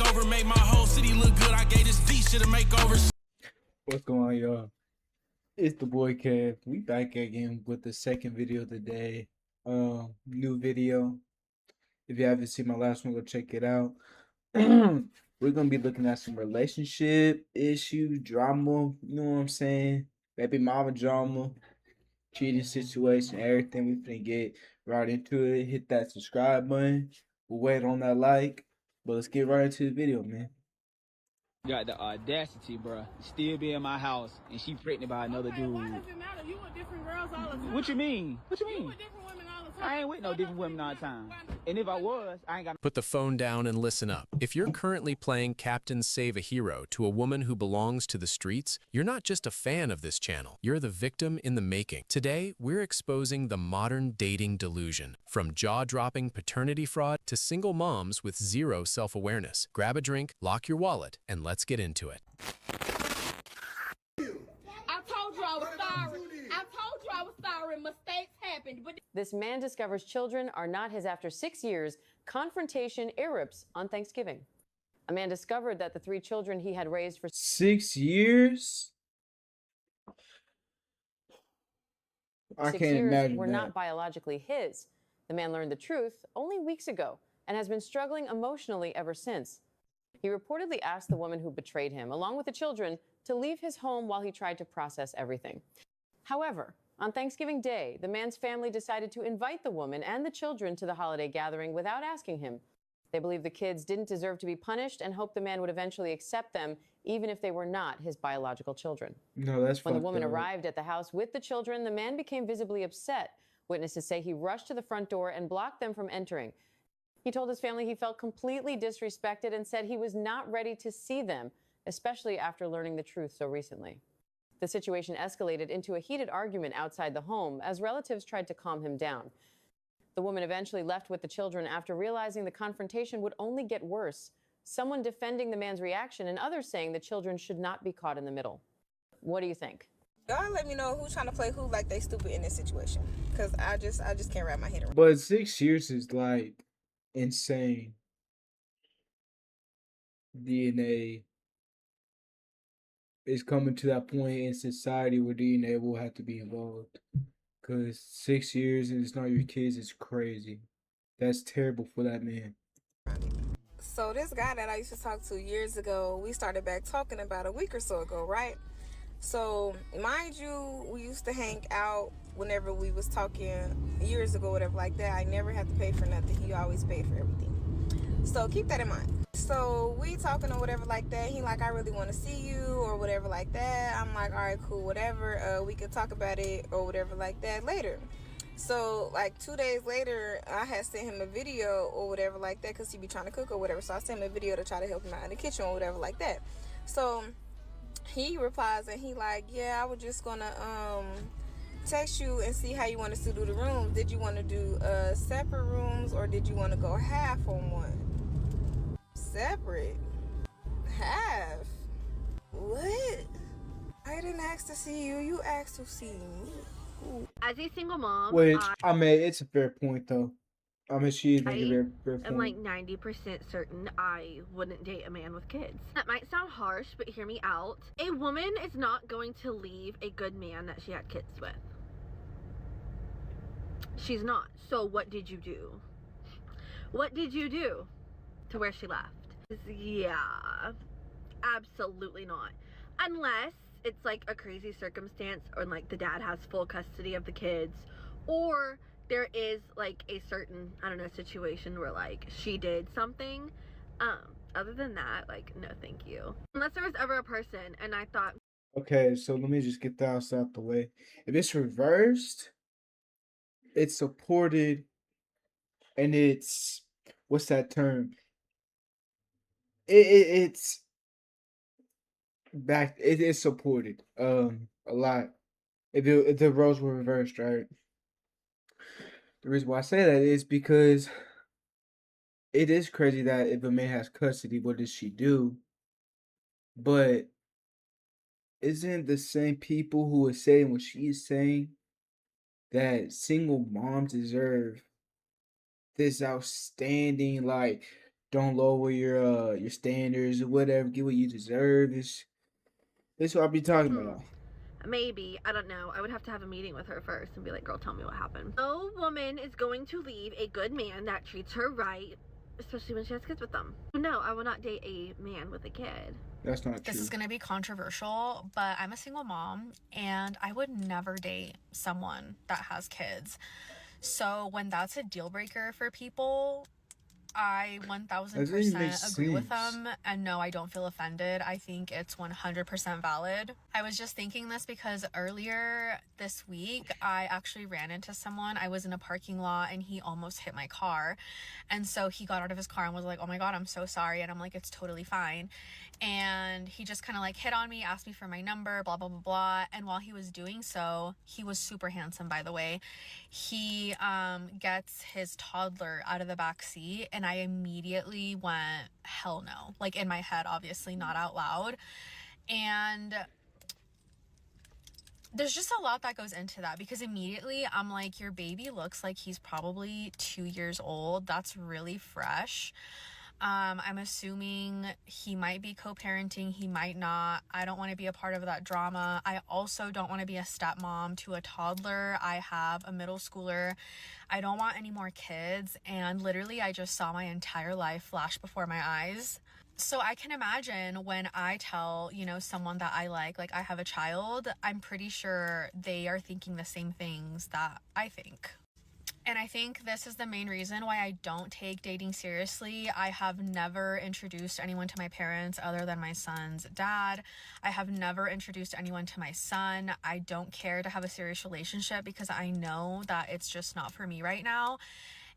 makeover, made my whole city look good. I gave this V shit a makeover. What's going on, y'all? It's the boy Kev. We back again with the second video of the day. New video. If you haven't seen my last one, go check it out. We're gonna be looking at some relationship issue, drama. You know what I'm saying? Baby mama drama, cheating situation, everything. We finna get right into it. Hit that subscribe button. We'll wait on that like. But let's get right into the video, man. Got the audacity, bruh. Still be in my house and she pregnant by another dude. Why does it matter? You with different girls all the time. What you mean? What you You mean? with different women all the time. I ain't with no different women all the time. And if I was, I ain't got Put the phone down and listen up. If you're currently playing Captain Save a Hero to a woman who belongs to the streets, you're not just a fan of this channel, you're the victim in the making. Today, we're exposing the modern dating delusion, from jaw-dropping paternity fraud to single moms with zero self-awareness. Grab a drink, lock your wallet, and let's get into it. I told you I was sorry. I told you I was sorry. Mistakes happened. But This man discovers children are not his after 6 years. Confrontation erupts on Thanksgiving. A man discovered that the 3 children he had raised for 6 years? I 6 can't years imagine were that. not biologically his. The man learned the truth only weeks ago and has been struggling emotionally ever since. He reportedly asked the woman who betrayed him, along with the children, to leave his home while he tried to process everything. However, on Thanksgiving Day, the man's family decided to invite the woman and the children to the holiday gathering without asking him. They believe the kids didn't deserve to be punished and hoped the man would eventually accept them, even if they were not his biological children. No, that's When the fucked woman up. arrived at the house with the children, the man became visibly upset. Witnesses say he rushed to the front door and blocked them from entering. He told his family he felt completely disrespected and said he was not ready to see them, especially after learning the truth so recently. The situation escalated into a heated argument outside the home as relatives tried to calm him down. The woman eventually left with the children after realizing the confrontation would only get worse. Someone defending the man's reaction and others saying the children should not be caught in the middle. What do you think? Y'all let me know who's trying to play who like they stupid in this situation. Cause I just can't wrap my head around. But 6 years is like insane. DNA is coming to that point in society where DNA will have to be involved. Cause 6 years and it's not your kids is crazy. That's terrible for that man. So this guy that I used to talk to years ago, we started back talking about a week or so ago, right? So mind you, we used to hang out whenever we was talking years ago, whatever like that. I never had to pay for nothing. He always paid for everything. So keep that in mind. So we talking or whatever like that. He like, I really want to see you or whatever like that. I'm like, all right, cool, whatever. We could talk about it or whatever like that later. So like 2 days later, I had sent him a video or whatever like that because he be trying to cook or whatever. So I sent him a video to try to help him out in the kitchen or whatever like that. So he replies and he like, yeah, I was just gonna text you and see how you want us to do the rooms. Did you want to do separate rooms or did you want to go half on one? Separate? Half? What? I didn't ask to see you. You asked to see me. As a single mom, Which I mean, it's a fair point though. I mean, she is making a fair I'm point. like 90% certain I wouldn't date a man with kids. That might sound harsh, but hear me out. A woman is not going to leave a good man that she had kids with. She's not. So what did you do? What did you do to where she left? Yeah, absolutely not. Unless it's like a crazy circumstance or like the dad has full custody of the kids, or there is like a certain, I don't know, situation where like she did something. Other than that, like, no thank you. Unless there was ever a person and I thought, Okay, so let me just get that out the way. If it's reversed, it's supported, and it's what's that term? It's back. It is supported a lot. If the roles were reversed, right? The reason why I say that is because it is crazy that if a man has custody, what does she do? But isn't the same people who are saying what she is saying that single moms deserve this outstanding, like, Don't lower your standards or whatever. Get what you deserve. This what I be talking about. Maybe, I don't know. I would have to have a meeting with her first and be like, girl, tell me what happened. No woman is going to leave a good man that treats her right, especially when she has kids with them. No, I will not date a man with a kid. That's not true. This is going to be controversial, but I'm a single mom and I would never date someone that has kids. So when that's a deal breaker for people, I 1000% agree with them, and no, I don't feel offended. I think it's 100% valid. I was just thinking this because earlier this week, I actually ran into someone. I was in a parking lot and he almost hit my car. And so he got out of his car and was like, oh my God, I'm so sorry. And I'm like, it's totally fine. And he just kind of like hit on me, asked me for my number, blah, blah, blah, blah. And while he was doing so, he was super handsome, by the way. He gets his toddler out of the back seat, and I immediately went, hell no. Like in my head, obviously, not out loud. And there's just a lot that goes into that, because immediately I'm like, your baby looks like he's probably 2 years old. That's really fresh. I'm assuming he might be co-parenting, he might not. I don't want to be a part of that drama. I also don't want to be a stepmom to a toddler. I have a middle schooler. I don't want any more kids. And literally, I just saw my entire life flash before my eyes. So I can imagine when I tell, you know, someone that I like I have a child, I'm pretty sure they are thinking the same things that I think. And I think this is the main reason why I don't take dating seriously. I have never introduced anyone to my parents other than my son's dad. I have never introduced anyone to my son. I don't care to have a serious relationship because I know that it's just not for me right now.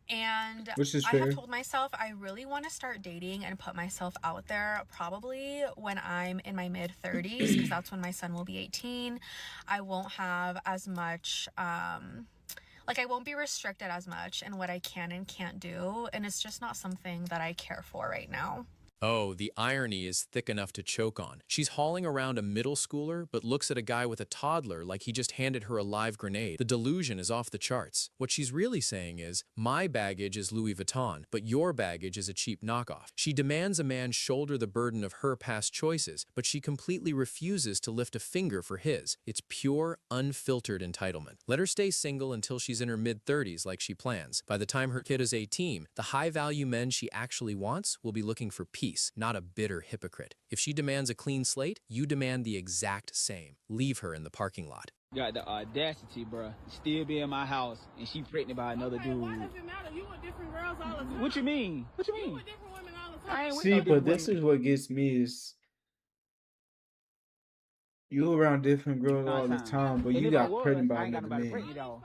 And I have told myself I really want to start dating and put myself out there probably when I'm in my mid-30s, because that's when my son will be 18. I won't have as much I won't be restricted as much in what I can and can't do, and it's just not something that I care for right now. Oh, the irony is thick enough to choke on. She's hauling around a middle schooler, but looks at a guy with a toddler like he just handed her a live grenade. The delusion is off the charts. What she's really saying is, my baggage is Louis Vuitton, but your baggage is a cheap knockoff. She demands a man shoulder the burden of her past choices, but she completely refuses to lift a finger for his. It's pure, unfiltered entitlement. Let her stay single until she's in her mid-30s like she plans. By the time her kid is 18, the high-value men she actually wants will be looking for peace, not a bitter hypocrite. If she demands a clean slate, you demand the exact same. Leave her in the parking lot. Got the audacity, bruh. Still be in my house, and she pregnant by another dude. Why does it matter? You with different girls all the time. What you mean? What you mean? You with different women all the time. I ain't with See, no but different this women. is what gets me is you around different girls all the time, but And you if I got was, pregnant by I ain't got another nobody man. pregnant though.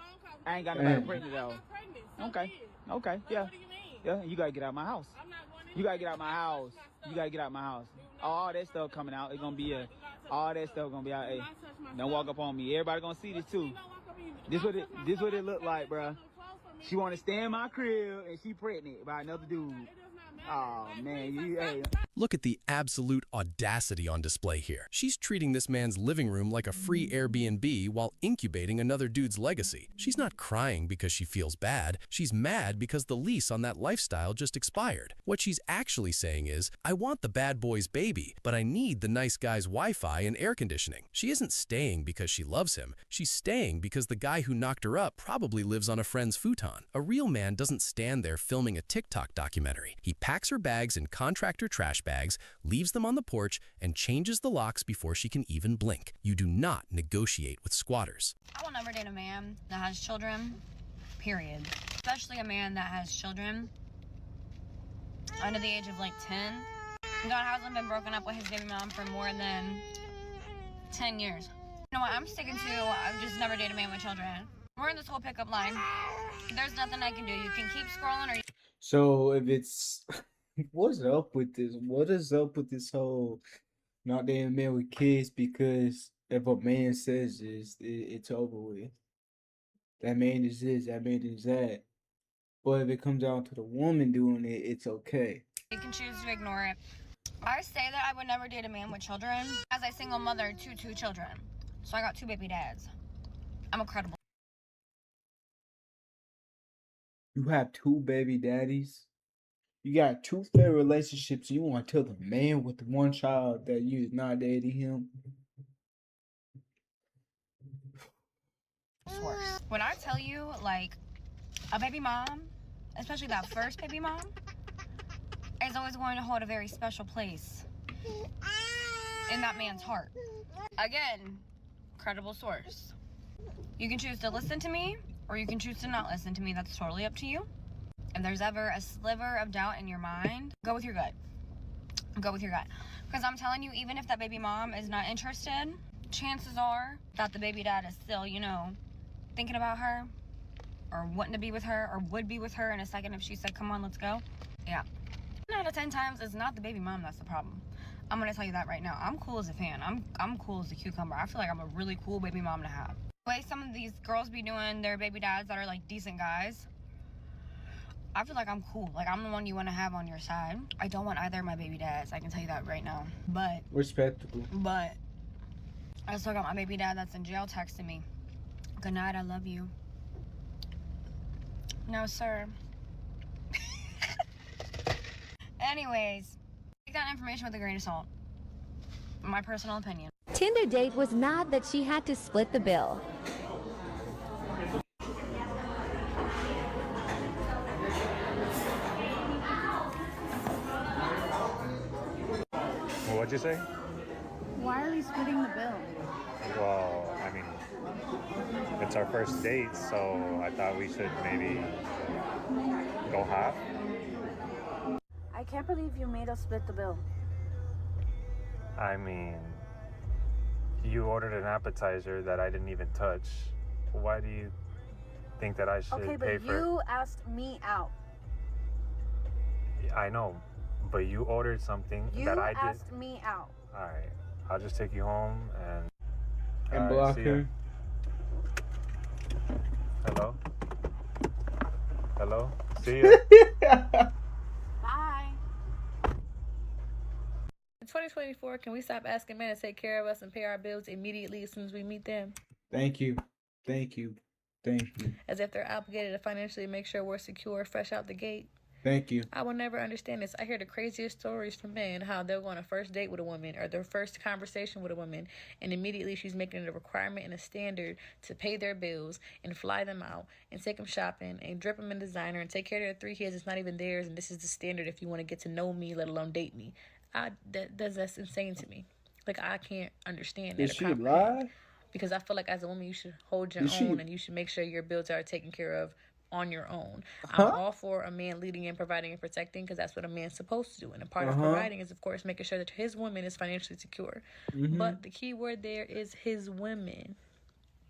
I ain't got nobody pregnant though. Okay. Okay. Yeah. What do you mean? Yeah. You gotta get out of my house. I'm not going You gotta get out of my house. You gotta get out of my house. All that stuff coming out. It's gonna be all that stuff gonna be out. Hey, don't walk up on me. Everybody gonna see this too. This what it look like, bruh. She wanna stay in my crib and she pregnant by another dude. Oh man, hey. Look at the absolute audacity on display here. She's treating this man's living room like a free Airbnb while incubating another dude's legacy. She's not crying because she feels bad. She's mad because the lease on that lifestyle just expired. What she's actually saying is, I want the bad boy's baby, but I need the nice guy's Wi-Fi and air conditioning. She isn't staying because she loves him. She's staying because the guy who knocked her up probably lives on a friend's futon. A real man doesn't stand there filming a TikTok documentary. He packs her bags in contractor trash bags, leaves them on the porch, and changes the locks before she can even blink. You do not negotiate with squatters. I will never date a man that has children, period. Especially a man that has children under the age of like 10. God hasn't been broken up with his baby mom for more than 10 years. You know what I'm sticking to? I've just never dated a man with children. We're in this whole pickup line. There's nothing I can do. You can keep scrolling or you... So if it's what's up with this? What is up with this whole not dating men with kids? Because if a man says this, it's over with. That man is this, that man is that. But if it comes down to the woman doing it, it's okay. You can choose to ignore it. I say that I would never date a man with children as a single mother to 2 children. So I got 2 baby dads. I'm a credible. You have 2 baby daddies? You got two fair relationships. You want to tell the man with the one child that you is not dating him? It's worse. When I tell you, like, a baby mom, especially that first baby mom, is always going to hold a very special place in that man's heart. Again, credible source. You can choose to listen to me, or you can choose to not listen to me. That's totally up to you. If there's ever a sliver of doubt in your mind, go with your gut. Go with your gut. Because I'm telling you, even if that baby mom is not interested, chances are that the baby dad is still, you know, thinking about her, or wanting to be with her, or would be with her in a second if she said, come on, let's go. Yeah. 9 out of 10 times, it's not the baby mom that's the problem. I'm gonna tell you that right now. I'm cool as a fan. I'm cool as a cucumber. I feel like I'm a really cool baby mom to have. The way some of these girls be doing their baby dads that are like decent guys, I feel like I'm cool. Like, I'm the one you want to have on your side. I don't want either of my baby dads. I can tell you that right now. But Respectable. But I still got my baby dad that's in jail texting me. Good night, I love you. No, sir. Anyways, take that information with a grain of salt. My personal opinion. Tinder date was not that she had to split the bill. What'd you say? Why are we splitting the bill? Well, I mean, it's our first date, so I thought we should maybe go half. I can't believe you made us split the bill. I mean, you ordered an appetizer that I didn't even touch. Why do you think that I should Okay, pay but for it? you asked me out. I know, but you ordered something You that I did. asked me out. All right, I'll just take you home and all right, block see ya. her. Hello? Hello? See ya. Bye. In 2024, can we stop asking men to take care of us and pay our bills immediately as soon as we meet them? Thank you. Thank you. Thank you. As if they're obligated to financially make sure we're secure fresh out the gate. Thank you. I will never understand this. I hear the craziest stories from men, how they'll go on a first date with a woman or their first conversation with a woman, and immediately she's making it a requirement and a standard to pay their bills and fly them out and take them shopping and drip them in designer and take care of their 3 kids. It's not even theirs, and this is the standard if you want to get to know me, let alone date me. That's insane to me. Like, I can't understand that. Did she lie? Because I feel like as a woman, you should hold your own and you should make sure your bills are taken care of on your own. I'm all for a man leading and providing and protecting, because that's what a man's supposed to do. And a part of providing is, of course, making sure that his woman is financially secure. But the key word there is his women.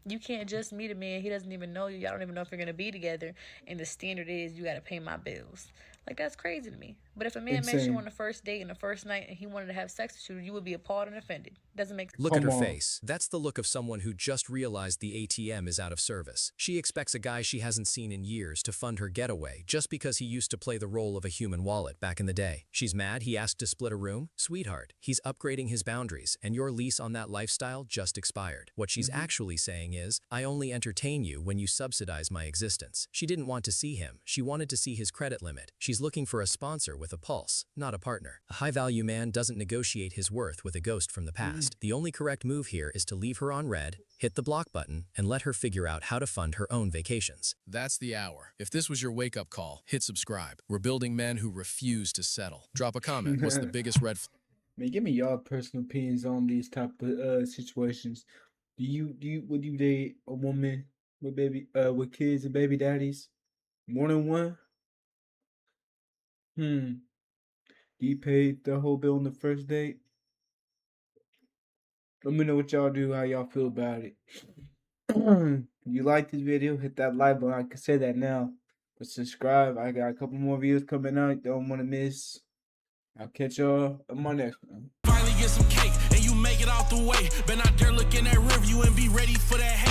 You can't just meet a man, he doesn't even know you. Y'all don't even know if you're going to be together. And the standard is you got to pay my bills. Like, that's crazy to me. But if a man met you on the first date and the first night and he wanted to have sex with you, you would be appalled and offended. Doesn't make sense. Look at her face. That's the look of someone who just realized the ATM is out of service. She expects a guy she hasn't seen in years to fund her getaway just because he used to play the role of a human wallet back in the day. She's mad he asked to split a room? Sweetheart, he's upgrading his boundaries, and your lease on that lifestyle just expired. What she's actually saying is, I only entertain you when you subsidize my existence. She didn't want to see him. She wanted to see his credit limit. She's looking for a sponsor with a pulse, not a partner. A high-value man doesn't negotiate his worth with a ghost from the past. The only correct move here is to leave her on red, hit the block button, and let her figure out how to fund her own vacations. That's the hour. If this was your wake-up call, hit subscribe. We're building men who refuse to settle. Drop a comment. What's the biggest red flag? Man, give me y'all personal opinions on these type of situations. Would you date a woman with kids and baby daddies? More than one? Do you pay the whole bill on the first date? Let me know what y'all do, how y'all feel about it. You like this video, hit that like button. I can say that now. But subscribe. I got a couple more videos coming out. Don't want to miss. I'll catch y'all on my next one. Finally get some cake and you make it out the way. Been out there looking at Riverview and be ready for that hate.